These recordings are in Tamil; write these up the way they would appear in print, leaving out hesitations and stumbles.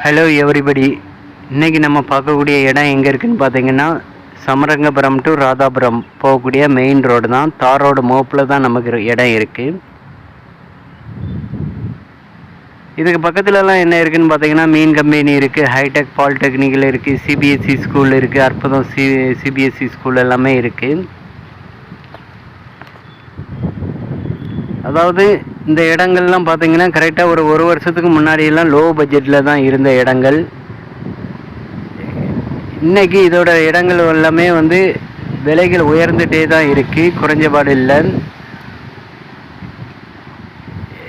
Hello everybody. இன்றைக்கி நம்ம பார்க்கக்கூடிய இடம் எங்கே இருக்குதுன்னு பார்த்தீங்கன்னா, சமரங்கபுரம் டு ராதாபுரம் போகக்கூடிய மெயின் ரோடு தான். தார் ரோடு மோப்பில் தான் நமக்கு இடம் இருக்குது. இதுக்கு பக்கத்துலலாம் என்ன இருக்குதுன்னு பார்த்தீங்கன்னா, மீன் கம்பெனி இருக்குது, ஹைடெக் பாலிடெக்னிக்கல் இருக்குது, சிபிஎஸ்சி ஸ்கூல் இருக்குது, அற்புதம் சிபிஎஸ்சி ஸ்கூல் எல்லாமே இருக்குது. அதாவது இந்த இடங்கள்லாம் பார்த்தீங்கன்னா கரெக்டாக ஒரு வருஷத்துக்கு முன்னாடியெல்லாம் லோ பட்ஜெட்டில் தான் இருந்த இடங்கள். இன்றைக்கி இதோட இடங்கள் எல்லாமே விலைகள் உயர்ந்துகிட்டே தான் இருக்குது, குறைஞ்சபாடு இல்லை.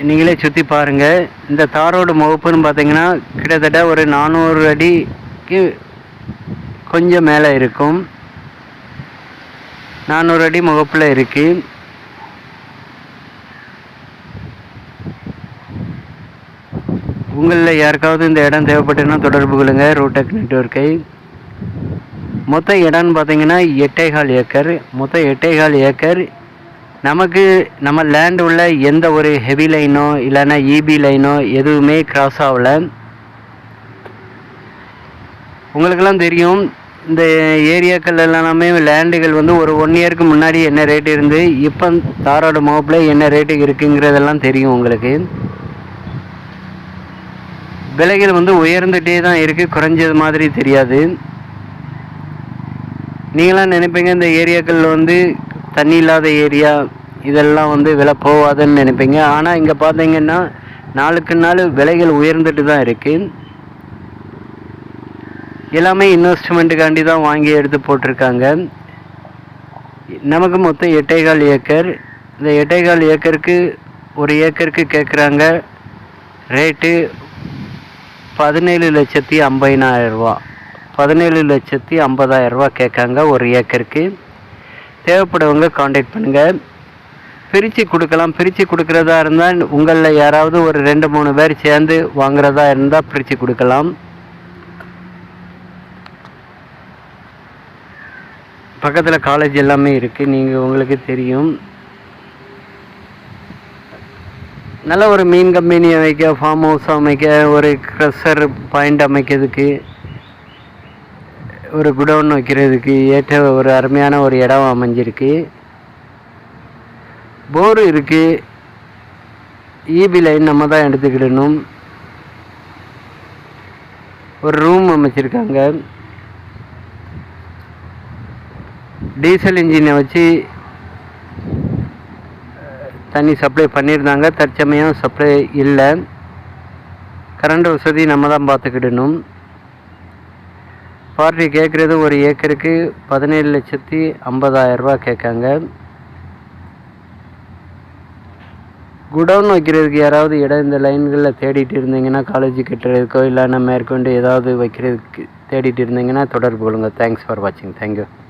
நீங்களே சுற்றி பாருங்கள். இந்த தாரோடு முகப்புன்னு பார்த்தீங்கன்னா கிட்டத்தட்ட ஒரு 400 அடிக்கு கொஞ்சம் மேலே இருக்கும். 400 அடி முகப்பில் இருக்குது. உங்களில் யாருக்காவது இந்த இடம் தேவைப்பட்டுன்னா தொடர்பு கொள்ளுங்கள் ரூடெக் நெட்வொர்க்கை. மொத்த இடம்னு பார்த்தீங்கன்னா 8.25 ஏக்கர். மொத்தம் 8.25 ஏக்கர். நமக்கு நம்ம லேண்ட் உள்ள எந்த ஒரு ஹெவி லைனோ இல்லைன்னா இபி லைனோ எதுவுமே கிராஸ் ஆகலை. உங்களுக்கெல்லாம் தெரியும், இந்த ஏரியாக்கள் எல்லாமே லேண்டுகள் ஒரு 1 இயருக்கு முன்னாடி என்ன ரேட்டு இருந்து இப்போ தாரோட மோப்பில் என்ன ரேட்டு இருக்குங்கிறதெல்லாம் தெரியும் உங்களுக்கு. விலைகள் உயர்ந்துகிட்டே தான் இருக்குது, குறைஞ்சது மாதிரி தெரியாது. நீங்களாம் நினைப்பீங்க இந்த ஏரியாக்கள் தண்ணி இல்லாத ஏரியா, இதெல்லாம் விலை போகாதுன்னு நினைப்பீங்க. ஆனால் இங்கே பார்த்தீங்கன்னா நாளுக்கு நாள் விலைகள் உயர்ந்துட்டு தான் இருக்குது. எல்லாமே இன்வெஸ்ட்மெண்ட்டுக்காண்டி தான் வாங்கி எடுத்து போட்டிருக்காங்க. நமக்கு மொத்தம் 8.25 ஏக்கர். இந்த 8.25 ஏக்கருக்கு ஒரு ஏக்கருக்கு கேட்குறாங்க ரேட்டு 17,50,000 ரூபா. 17,50,000 ரூபா கேட்காங்க ஒரு ஏக்கருக்கு. தேவைப்படுவங்க காண்டாக்ட் பண்ணுங்கள், பிரித்து கொடுக்கலாம். பிரித்து கொடுக்குறதா இருந்தால் உங்களில் யாராவது ஒரு 2-3 பேர் சேர்ந்து வாங்குறதா இருந்தால் பிரித்து கொடுக்கலாம். பக்கத்தில் காலேஜ் எல்லாமே இருக்குது, நீங்கள் உங்களுக்கு தெரியும். நல்ல ஒரு மீன் கம்பெனி அமைக்க, ஃபார்ம் ஹவுஸ் அமைக்க, ஒரு க்ரஷர் பாயிண்ட் அமைக்கிறதுக்கு, ஒரு குடவுன் வைக்கிறதுக்கு ஏற்ற ஒரு அருமையான ஒரு இடம் அமைஞ்சிருக்கு. போர் இருக்குது, இபி லைன் நம்ம தான் எடுத்துக்கிடணும். ஒரு ரூம் அமைச்சிருக்காங்க. டீசல் இன்ஜினை வச்சு தண்ணி சப்ளை பண்ணியிருந்தாங்க. தற்சமயம் சப்ளை இல்லை. கரண்ட் வசதி நம்ம தான் பார்த்துக்கிடணும். பார்ட்டி கேட்குறது ஒரு ஏக்கருக்கு 17,50,000 ரூபா கேட்காங்க. குடவுன் வைக்கிறதுக்கு யாராவது இடம் இந்த லைன்களில் தேடிட்டு இருந்தீங்கன்னா, காலேஜ் கட்டுறதுக்கோ இல்லைன்னா மேற்கொண்டு ஏதாவது வைக்கிறதுக்கு தேடிட்டு இருந்தீங்கன்னா தொடர்பு கொள்ளுங்கள். தேங்க்ஸ் ஃபார் வாட்சிங். தேங்க்யூ.